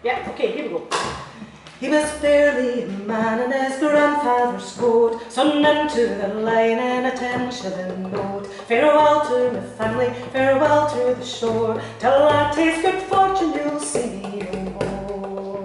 Yeah, okay, here we go. He was barely a man and his grandfather scored son into the line in a 10-shilling note. Farewell to my family, farewell to the shore, till I taste good fortune you'll see me no more.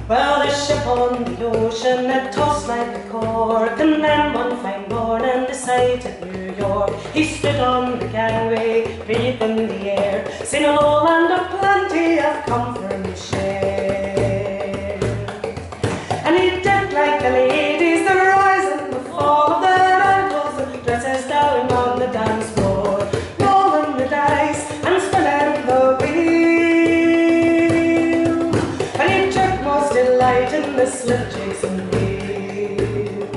Well, the ship on the ocean, it tossed like a cork, and then one fine morning the sight of New York. He stood on the gangway, breathing the air, saying, "Hello, land of plenty, I've come for my share." And he did like the ladies, the rise and the fall of their ankles and dresses down on the dance floor, rolling the dice and spinning the wheel. And he took most delight in the slip jigs and reels.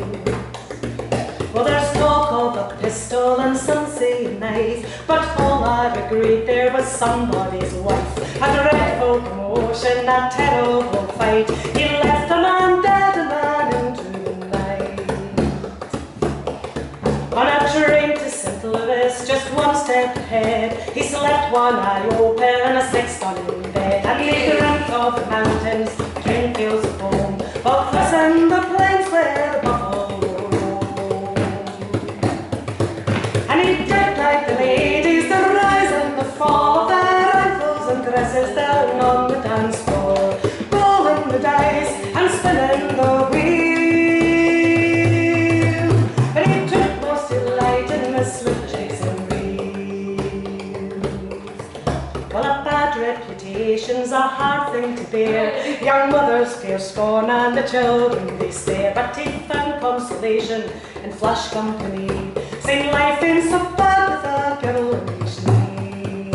Well, there's talk of a pistol and some say a knife, but all I've agreed there was somebody's wife. A dreadful commotion, a terrible fight. He left a man dead, a man into the night. On a train to St. Louis, just one step ahead, he slept one eye open and a six-ton in bed. And he dreamt of the mountains, twin fields of home, of us and the plains where the buffalo roam. And he did like the ladies, the rise and the fall of their ankles and dresses down on the dance floor, rolling the dice and spinning the wheel. But he took most delight in the slip jigs and reels. Well, a bad reputation's a hard thing to bear. Young mothers fear scorn and the children they stare. But he found consolation in flush company, saying life ain't so bad with a girl in each knee.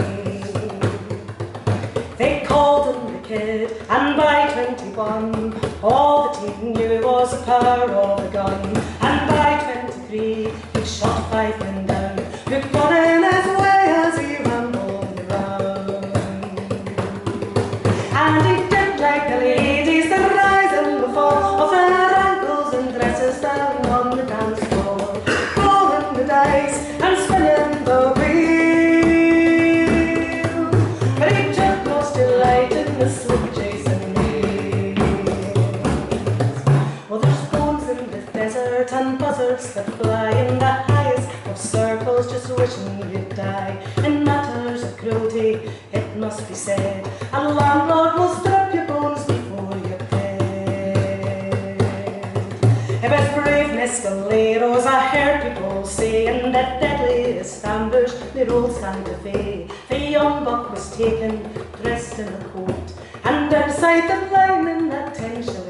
They called him the kid, and by 21, all that he knew was the power of a gun. And by 23, he shot 5 men down, who got in his way as he rambled around. And he did like the ladies, the rise and the fall of their ankles and dresses down on the dance floor, rolling the dice and spinning the wheel. But he took most delight in the slip jigs and reels. Well, there's bones in the desert and buzzards that fly in the highest of circles, just wishing you'd die. In matters of cruelty, it must be said, a landlord will strip your bones before you're dead. With brave mescaleros, I heard people say, in that deadliest ambush near old Santa Fe, the young buck was taken, dressed in a coat, and inside the line in that 10-shilling